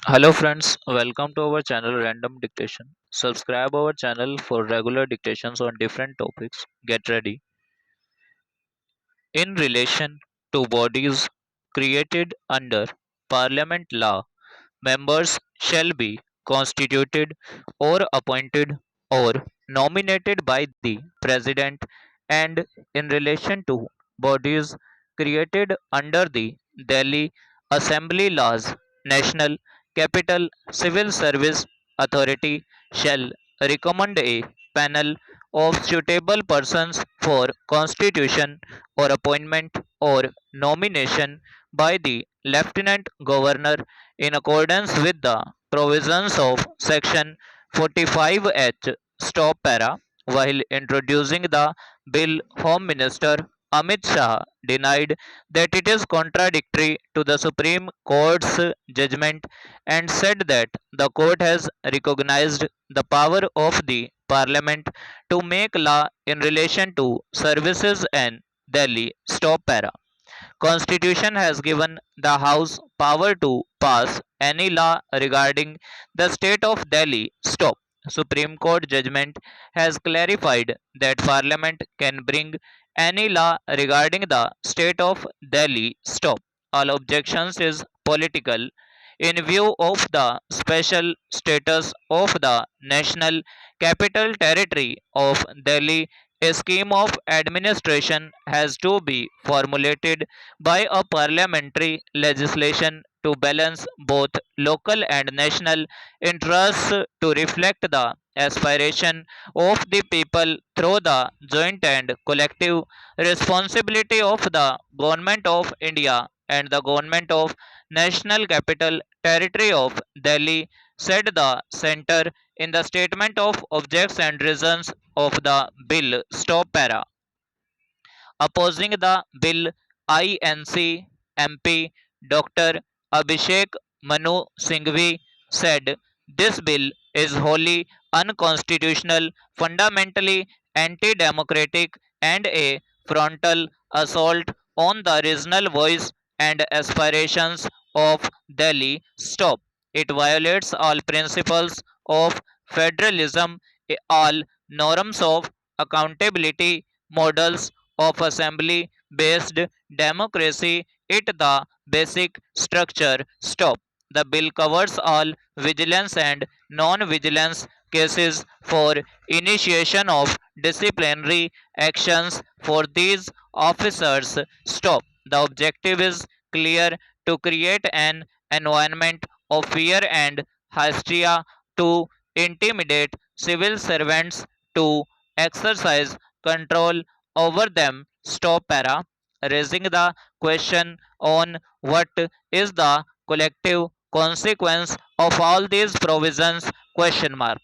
Hello friends, welcome to our channel Random Dictation. Subscribe our channel for regular dictations on different topics. Get ready. In relation to bodies created under Parliament law, members shall be constituted or appointed or nominated by the President, and in relation to bodies created under the Delhi Assembly laws, National Capital Civil Service Authority shall recommend a panel of suitable persons for constitution or appointment or nomination by the Lieutenant Governor in accordance with the provisions of Section 45H stop para. While introducing the bill, Home Minister Amit Shah denied that it is contradictory to the Supreme Court's judgment and said that the court has recognized the power of the Parliament to make law in relation to services and Delhi stop para. Constitution has given the House power to pass any law regarding the state of Delhi. Stop. Supreme Court judgment has clarified that Parliament can bring any law regarding the state of Delhi. Stop. All objections is political. In view of the special status of the National Capital Territory of Delhi, a scheme of administration has to be formulated by a parliamentary legislation to balance both local and national interests to reflect the aspiration of the people through the joint and collective responsibility of the government of India and the government of National Capital Territory of Delhi, said the centre in the statement of objects and reasons of the bill. Stop para. Opposing the bill, INC MP Dr. Abhishek Manu Singhvi said this bill is wholly unconstitutional, fundamentally anti democratic, and a frontal assault on the regional voice and aspirations of Delhi. Stop. It violates all principles of federalism, all norms of accountability, models of assembly based democracy. It the basic structure. Stop. The bill covers all vigilance and non vigilance cases for initiation of disciplinary actions for these officers. Stop. The objective is clear, to create an environment of fear and hysteria, to intimidate civil servants, to exercise control over them. Stop para. Raising the question on what is the collective consequence of all these provisions, question mark.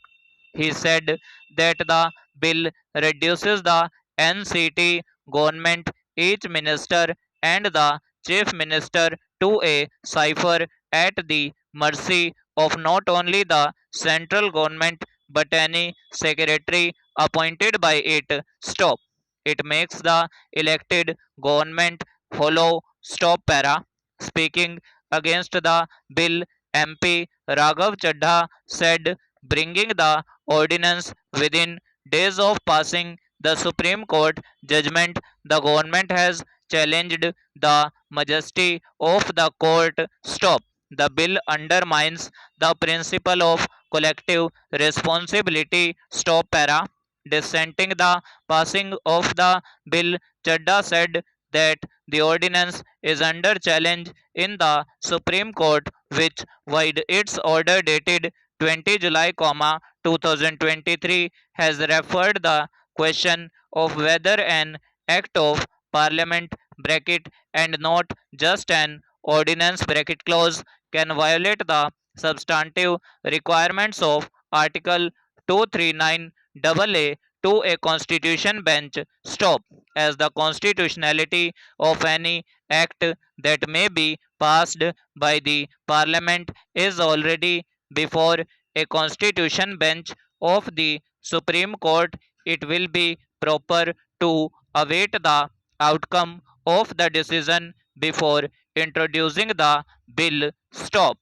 He said that the bill reduces the NCT government, each minister and the chief minister, to a cipher at the mercy of not only the central government but any secretary appointed by it. Stop. It makes the elected government hollow. Stop para. Speaking against the bill, MP Raghav Chadha said bringing the ordinance within days of passing the Supreme Court judgment, the government has challenged the majesty of the court. Stop. The bill undermines the principle of collective responsibility. Stop para. Dissenting the passing of the bill, Chadda said that the ordinance is under challenge in the Supreme Court, which, void its order dated 20 July, 2023, has referred the question of whether an act of parliament bracket and not just an ordinance bracket clause can violate the substantive requirements of Article 239 AA to a constitution bench. Stop. As the constitutionality of any act that may be passed by the parliament is already before a constitution bench of the Supreme Court, it will be proper to await the outcome of the decision before introducing the bill. Stop.